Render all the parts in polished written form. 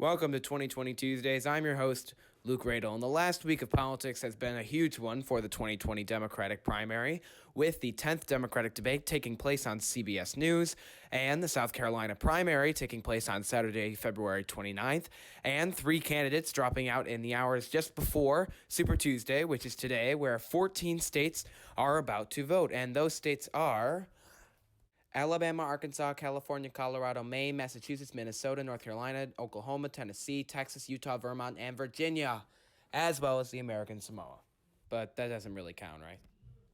Welcome to 2020 Tuesdays. I'm your host, Luke Radel, and the last week of politics has been a huge one for the 2020 Democratic primary, with the 10th Democratic debate taking place on CBS News, and the South Carolina primary taking place on Saturday, February 29th, and 3 candidates dropping out in the hours just before Super Tuesday, which is today, where 14 states are about to vote, and those states are Alabama, Arkansas, California, Colorado, Maine, Massachusetts, Minnesota, North Carolina, Oklahoma, Tennessee, Texas, Utah, Vermont, and Virginia, as well as the American Samoa. But that doesn't really count, right?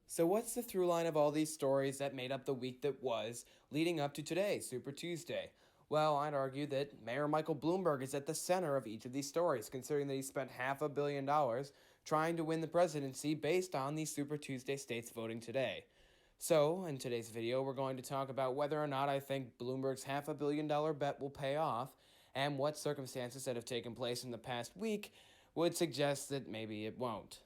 So what's the through line of all these stories that made up the week that was leading up to today, Super Tuesday? Well, I'd argue that Mayor Michael Bloomberg is at the center of each of these stories, considering that he spent $500 million trying to win the presidency based on these Super Tuesday states voting today. So, in today's video, we're going to talk about whether or not I think Bloomberg's $500 million bet will pay off, and what circumstances that have taken place in the past week would suggest that maybe it won't.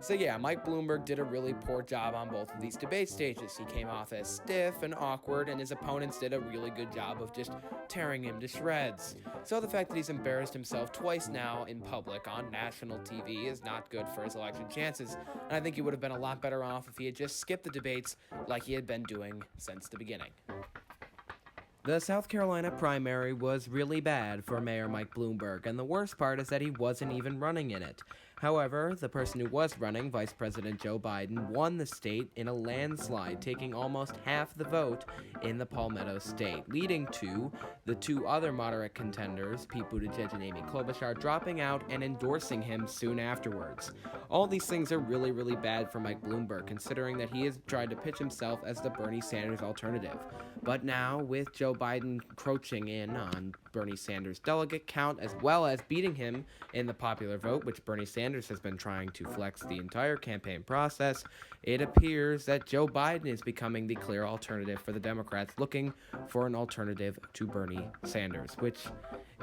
So yeah, Mike Bloomberg did a really poor job on both of these debate stages. He came off as stiff and awkward, and his opponents did a really good job of just tearing him to shreds. So the fact that he's embarrassed himself twice now in public on national TV is not good for his election chances, and I think he would have been a lot better off if he had just skipped the debates like he had been doing since the beginning. The South Carolina primary was really bad for Mayor Mike Bloomberg, and the worst part is that he wasn't even running in it. However, the person who was running, Vice President Joe Biden, won the state in a landslide, taking almost half the vote in the Palmetto State, leading to the 2 other moderate contenders, Pete Buttigieg and Amy Klobuchar, dropping out and endorsing him soon afterwards. All these things are really, really bad for Mike Bloomberg, considering that he has tried to pitch himself as the Bernie Sanders alternative. But now, with Joe Biden encroaching in on Bernie Sanders' delegate count, as well as beating him in the popular vote, which Bernie Sanders has been trying to flex the entire campaign process, it appears that Joe Biden is becoming the clear alternative for the Democrats, looking for an alternative to Bernie Sanders, which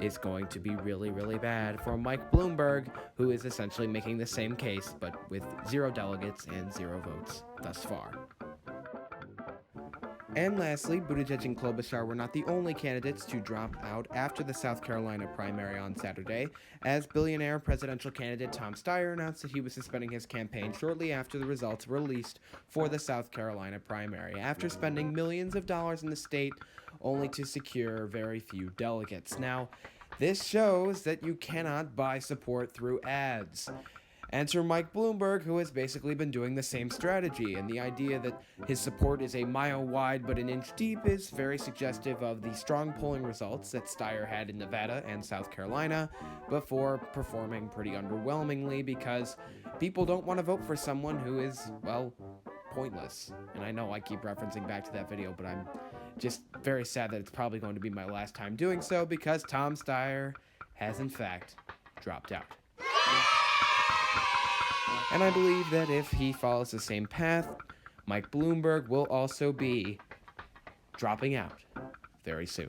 is going to be really, really bad for Mike Bloomberg, who is essentially making the same case, but with 0 delegates and 0 votes thus far. And lastly, Buttigieg and Klobuchar were not the only candidates to drop out after the South Carolina primary on Saturday, as billionaire presidential candidate Tom Steyer announced that he was suspending his campaign shortly after the results were released for the South Carolina primary, after spending millions of dollars in the state only to secure very few delegates. Now, this shows that you cannot buy support through ads. Enter Mike Bloomberg, who has basically been doing the same strategy, and the idea that his support is a mile wide but an inch deep is very suggestive of the strong polling results that Steyer had in Nevada and South Carolina before performing pretty underwhelmingly, because people don't want to vote for someone who is, well, pointless. And I know I keep referencing back to that video, but I'm just very sad that it's probably going to be my last time doing so, because Tom Steyer has in fact dropped out. And I believe that if he follows the same path, Mike Bloomberg will also be dropping out very soon.